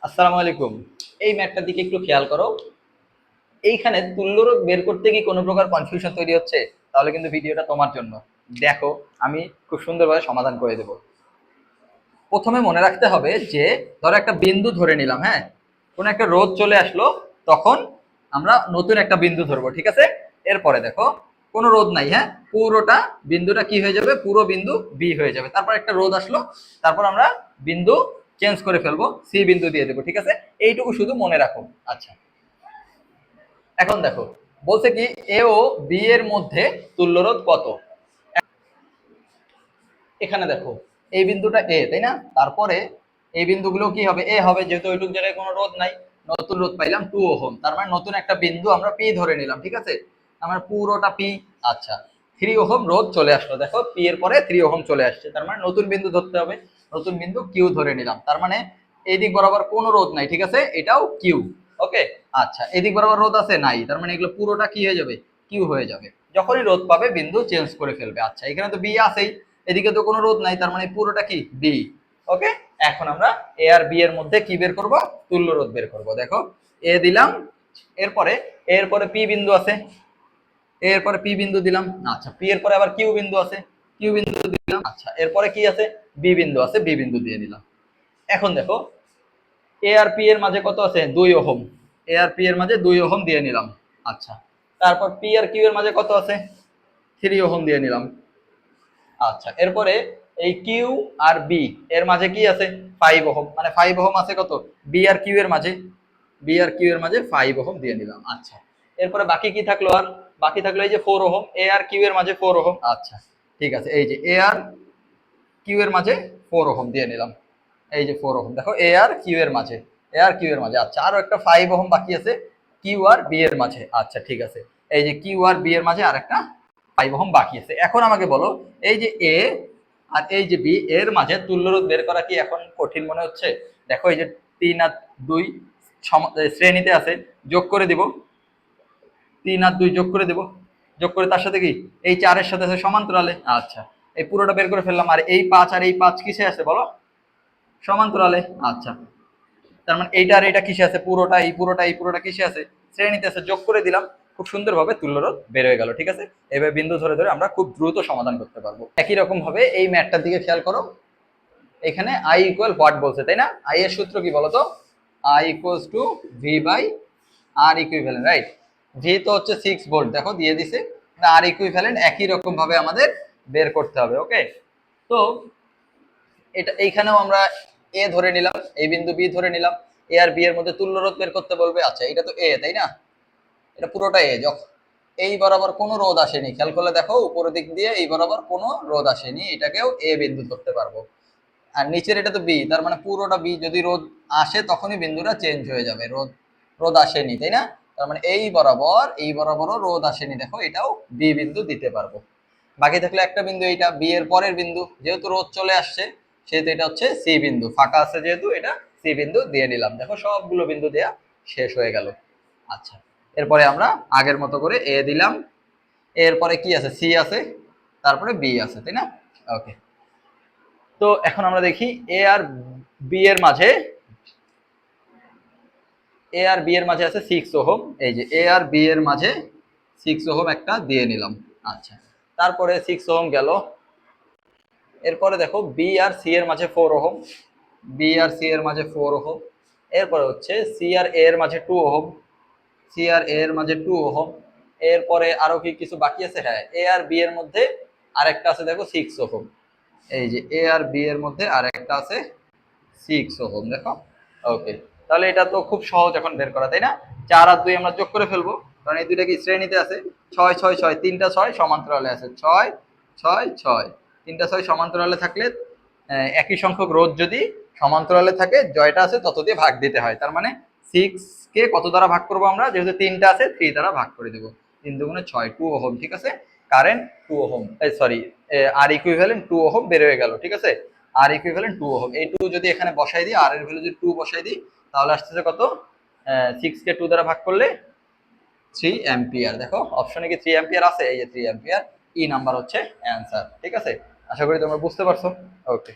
আসসালামু আলাইকুম। এই ম্যাটটার দিকে একটু খেয়াল করো। এইখানে তুল্যরোধ বের করতে কি কোনো প্রকার কনফিউশন তৈরি হচ্ছে? তাহলে কিন্তু ভিডিওটা তোমার জন্য। দেখো, আমি খুব সুন্দরভাবে সমাধান করে দেব। প্রথমে মনে রাখতে হবে যে ধরো একটা বিন্দু ধরে নিলাম, হ্যাঁ, কোনো একটা রোধ চলে আসলো, তখন আমরা নতুন একটা বিন্দু ধরবো, ঠিক আছে? এরপরে দেখো, কোনো রোধ নাই, হ্যাঁ, পুরোটা বিন্দুটা কি হয়ে যাবে, পুরো বিন্দু বি হয়ে যাবে। তারপর একটা রোধ আসলো, তারপর আমরা বিন্দু চেঞ্জ করে ফেলবো, সি বিন্দু দিয়ে দেবো, ঠিক আছে? এইটুকু শুধু মনে রাখো। আচ্ছা, এখন দেখো, বলছে কি এ ও বি এর মধ্যে তুল্যরোধ কত। এখানে দেখো, এই বিন্দুটা এ, তাই না? তারপরে এই বিন্দুগুলো কি হবে, এ হবে, যেহেতু ওইটুক জায়গায় কোনো রোধ নাই। নতুন রোধ পাইলাম 2 ওহম, তার মানে নতুন একটা বিন্দু আমরা পি ধরে নিলাম, ঠিক আছে? আমার পুরোটা পি। আচ্ছা, 3 ওহম রোধ চলে আসলো, দেখো পি এর পরে 3 ওহম চলে আসছে, তার মানে নতুন বিন্দু ধরতে হবে। নতুন বিন্দু কিউ ধরে নিলাম, তার মানে এই দিক বরাবর কোনো রোধ নাই, ঠিক আছে, এটাও কিউ। ওকে। আচ্ছা, এদিক বরাবর রোধ আছে নাই, তার মানে এগুলো পুরোটা কি হয়ে যাবে, কিউ হয়ে যাবে। যখনই রোধ পাবে বিন্দু চেঞ্জ করে ফেলবে। আচ্ছা, এখানে তো বি আছেই, এদিকে তো কোনো রোধ নাই, তার মানে পুরোটা কি বি। ওকে। এখন আমরা এ আর বি এর মধ্যে কি বের করব, তুল্য রোধ বের করব। দেখো, এ দিলাম, এরপরে এরপরে পি বিন্দু আছে, এরপরে পি বিন্দু দিলাম। আচ্ছা, পি এর পরে আবার কিউ বিন্দু আছে, কিউ বিন্দু দিলাম। আচ্ছা, এরপরে কি আছে, বি বিন্দু আছে, বি বিন্দু দিয়ে দিলাম। এখন দেখো, এ আর পি এর মাঝে কত আছে, 2 ওহম। এ আর পি এর মাঝে 2 ওহম দিয়ে নিলাম। আচ্ছা, তারপর পি আর কিউ এর মাঝে কত আছে, 3 ওহম দিয়ে নিলাম। আচ্ছা, এরপরে এই কিউ আর বি এর মাঝে কি আছে, 5 ওহম, মানে 5 ওহম আছে কত, বি আর কিউ এর মাঝে, বি আর কিউ এর মাঝে 5 ওহম দিয়ে নিলাম। আচ্ছা, এরপরে বাকি কি থাকলো, আর বাকি থাকলো এই যে 4 ওহম, এ আর কিউ এর মাঝে 4 ওহম। আচ্ছা, ঠিক আছে, এই যে এ আর কিউ এর মাঝে 4 ওহম দিয়ে নিলাম। এই যে 4 ওহম, দেখো এ আর কিউ এর মাঝে, এ আর কিউ এর মাঝে। আচ্ছা, আরো একটা 5 ওহম বাকি আছে কিউ আর বি এর মাঝে। আচ্ছা, ঠিক আছে, এই যে কিউ আর বি এর মাঝে আর একটা 5 ওহম বাকি আছে। এখন আমাকে বলো, এই যে এ আর এই যে বি এর মাঝে তুল্যরোধ বের করা কি এখন কঠিন মনে হচ্ছে? দেখো, এই যে 3 আর 2 শ্রেণীতে আছে, যোগ করে দিব, 3 আর 2 যোগ করে দিব, যোগ করে তার সাথে কি এই 4-এর সাথে আছে সমান্তরালে। আচ্ছা, এই পুরোটা বের করে ফেললাম। আর এই 5 আর এই 5 কিসে আছে বলো, সমান্তরালে। আচ্ছা, তার মানে এইটা আর এটা কিসে আছে, পুরোটা এই পুরোটা এই পুরোটা কিসে আছে, শ্রেণীতে আছে, যোগ করে দিলাম। খুব সুন্দরভাবে তুল্যরোধ বের হয়ে গেল, ঠিক আছে? এবার বিন্দু ধরে ধরে আমরা খুব দ্রুত সমাধান করতে পারবো। একই রকম ভাবে এই ম্যাটটার দিকে খেয়াল করো। এখানে আই ইকুয়াল হোয়াট বলছে, তাই না? আই এর সূত্র কি বলতো, I equals to V by R equivalent, right? V তো হচ্ছে 6 ভোল্ট, দেখো দিয়ে দিছে। আর ইকুইভ্যালেন্ট একই রকম ভাবে আমাদের বের করতে হবে। ওকে। তো এটা এইখানেও আমরা এ ধরে নিলাম, এই বিন্দু বি ধরে নিলাম, এ আর বি এর মধ্যে তুল্যরোধ বের করতে বলবে। আচ্ছা, এটা তো এ, তাই না? এটা পুরোটা এ। যখন এই বরাবর কোনো রোধ আসেনি, খেয়াল করলে দেখো উপরের দিক দিয়ে এই বরাবর কোনো রোধ আসেনি, এটাকেও এ বিন্দু ধরতে পারবো। আর নিচের এটা তো বি, তার মানে পুরোটা বি। যদি রোধ আসে তখনই বিন্দুটা চেঞ্জ হয়ে যাবে। রোধ রোধ আসেনি, তাই না? তার মানে এই বরাবর, এই বরাবরও রোধ আসেনি, দেখো এটাও বি বিন্দু দিতে পারবো। বাকি থাকলে একটা বিন্দু, এইটা বি এর পরের বিন্দু, যেহেতু রোধ চলে আসছে সেহেতু এটা হচ্ছে সি বিন্দু, ফাঁকা আছে যেহেতু এটা সি বিন্দু দিয়ে নিলাম। দেখো সবগুলো বিন্দু দেয়া শেষ হয়ে গেল। আচ্ছা, এরপরে আমরা আগের মতো করে এ দিলাম, এরপরে কি আছে, সি আছে, তারপরে বি আছে, তাই না? ওকে। তো এখন আমরা দেখি এ আর বি এর মাঝে, এ আর বি এর মাঝে আছে 6 ওহম। এই যে এ আর বি এর মাঝে 6 ওহম একটা দিয়ে নিলাম। আচ্ছা, তারপরে 6 ওহম গেল। এরপরে দেখো বি আর সি এর মাঝে 4 ওহম, বি আর সি এর মাঝে 4 ওহম। এরপরে হচ্ছে সি আর এ এর মাঝে 2 ওহম, সি আর এ এর মাঝে 2 ওহম। এরপরে আরো কি কিছু বাকি আছে, হ্যাঁ, এ আর বি এর মধ্যে আরেকটা আছে, দেখো 6 ওহম। এই যে এ আর বি এর মধ্যে আরেকটা আছে 6 ওহম, দেখো। ওকে, তাহলে এটা তো খুব সহজ এখন বের করা, তাই না? 4 আর 2 আমরা যোগ করে ফেলবো, কারণ এই দুইটা কি শ্রেণীতে আছে। 6 6 6, তিনটা 6 সমান্তরালে আছে, 6 6 6, তিনটা 6 সমান্তরালে থাকলে একই সংখ্যক রোধ যদি সমান্তরালে থাকে, জয়টা আছে তত দিয়ে ভাগ দিতে হয়। তার মানে 6 কে কত দ্বারা ভাগ করবো আমরা, যেহেতু তিনটা আছে 3 দ্বারা ভাগ করে দেবো। 3 দুগুণে 6, 2 ওহম, ঠিক আছে? কারেন্ট 2 ওহম, সরি, আর ইকুইভ্যালেন্ট 2 ওহম বের হয়ে গেল, ঠিক আছে? আর ইকুইভ্যালেন্ট 2 ওহম। এই 2 যদি এখানে বসাই দিই, আর এর ভ্যালু যদি 2 বসাই দিই, তাহলে আসতেছে কত, 6 কে 2 দ্বারা ভাগ করলে 3 অ্যাম্পিয়ার। দেখো অপশনে কি 3 অ্যাম্পিয়ার আছে, এই যে 3 অ্যাম্পিয়ার। ই নাম্বার হচ্ছে অ্যান্সার, ঠিক আছে? আশা করি তোমরা বুঝতে পারছো। ওকে।